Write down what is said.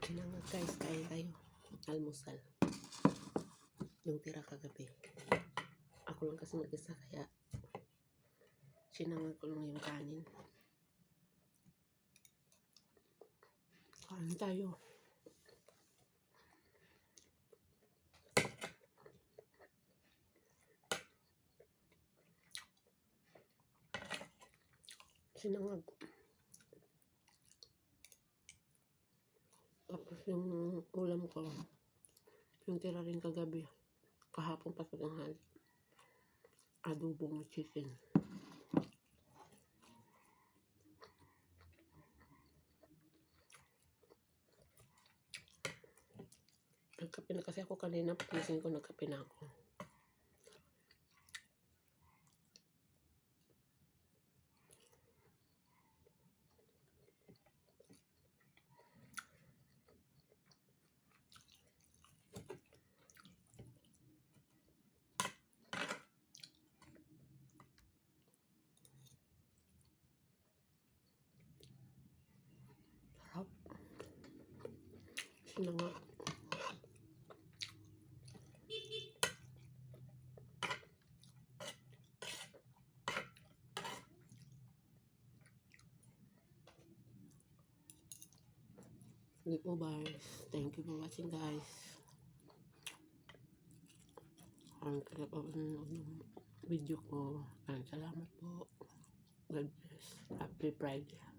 Yun na nga guys, kain tayo. Almusal. Yung tira kagabi. Ako lang kasi mag-isa kaya sinangag ko lang yung kanin. Kain tayo. Sinangag. Tapos yung ulam ko, yung tira rin kagabi. Kahapon pa sa tanghali. Adobong chicken. Nagkape na kasi ako kanina. Pagising ko, nagkape na ako. Sarap. Sinangag. Sige po, bars. Thank you for watching, guys. Ang kapapanood ng video ko. Salamat po. God bless. Happy Friday.